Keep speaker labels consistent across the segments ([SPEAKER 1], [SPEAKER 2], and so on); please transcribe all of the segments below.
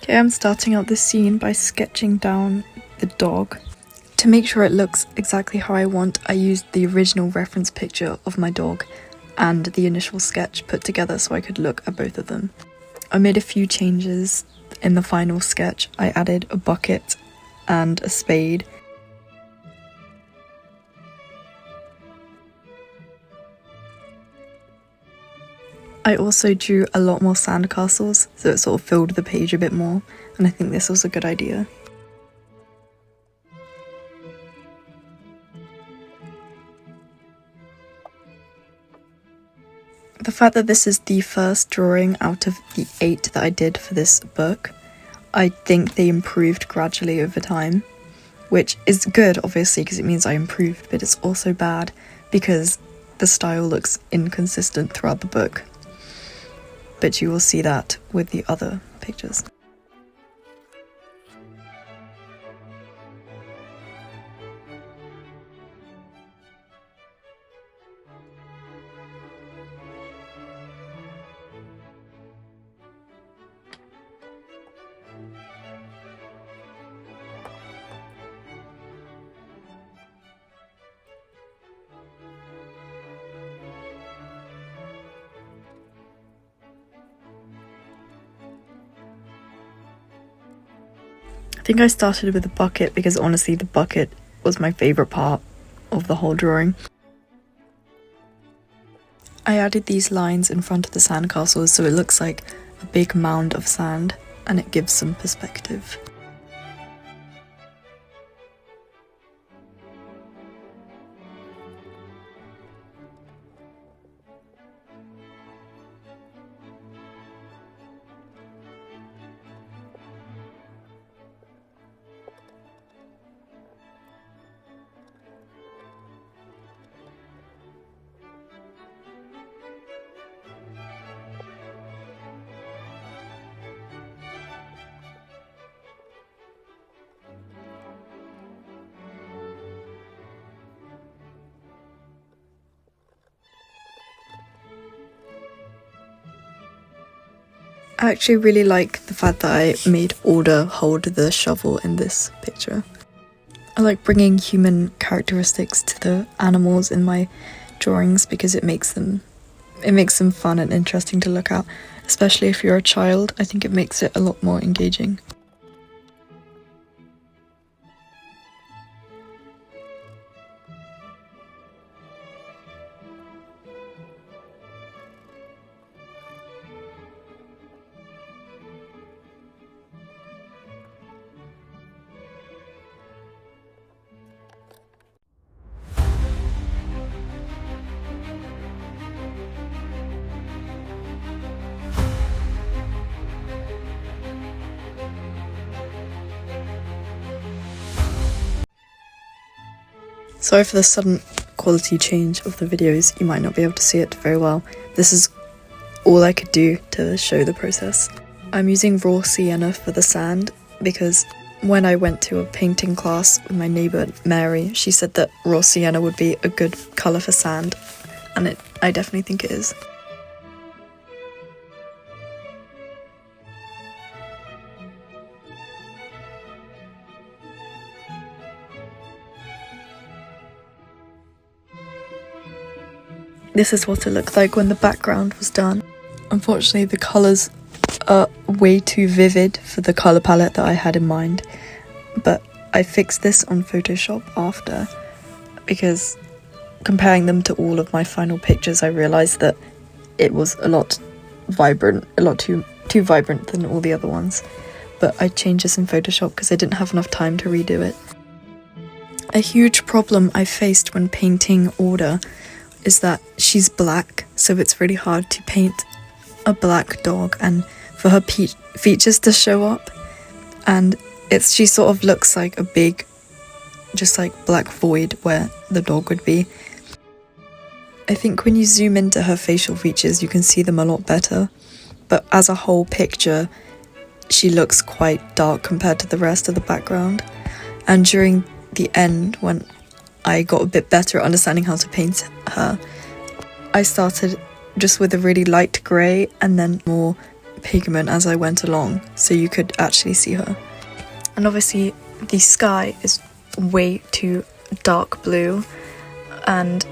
[SPEAKER 1] Okay, I'm starting out this scene by sketching down the dog. To make sure it looks exactly how I want, I used the original reference picture of my dog and the initial sketch put together so I could look at both of them. I made a few changes in the final sketch. I added a bucket and a spade. I also drew a lot more sandcastles, so it sort of filled the page a bit more, and I think this was a good idea. The fact that this is the first drawing out of the 8 that I did for this book, I think they improved gradually over time, which is good obviously because it means I improved, but it's also bad because the style looks inconsistent throughout the book. But you will see that with the other pictures. I think I started with the bucket because honestly the bucket was my favourite part of the whole drawing. I added these lines in front of the sandcastles so it looks like a big mound of sand and it gives some perspective. I actually really like the fact that I made Alder hold the shovel in this picture. I like bringing human characteristics to the animals in my drawings because it makes them fun and interesting to look at, especially if you're a child. I think it makes it a lot more engaging. Sorry for the sudden quality change of the videos, you might not be able to see it very well. This is all I could do to show the process. I'm using raw sienna for the sand because when I went to a painting class with my neighbour Mary, she said that raw sienna would be a good colour for sand, and I definitely think it is. This is what it looked like when the background was done. Unfortunately, the colours are way too vivid for the colour palette that I had in mind, but I fixed this on Photoshop after because comparing them to all of my final pictures, I realised that it was a lot vibrant, a lot too vibrant than all the other ones. But I changed this in Photoshop because I didn't have enough time to redo it. A huge problem I faced when painting Alder is that she's black, so it's really hard to paint a black dog and for her features to show up, and she sort of looks like a big, just like black void where the dog would be. I think when you zoom into her facial features you can see them a lot better, but as a whole picture she looks quite dark compared to the rest of the background. And during the end, when I got a bit better at understanding how to paint her, I started just with a really light grey and then more pigment as I went along, so you could actually see her. And obviously the sky is way too dark blue, and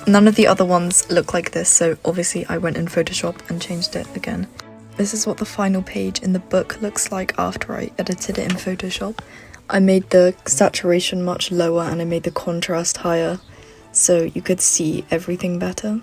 [SPEAKER 1] none of the other ones look like this, so obviously I went in Photoshop and changed it again. This is what the final page in the book looks like after I edited it in Photoshop. I made the saturation much lower and I made the contrast higher so you could see everything better.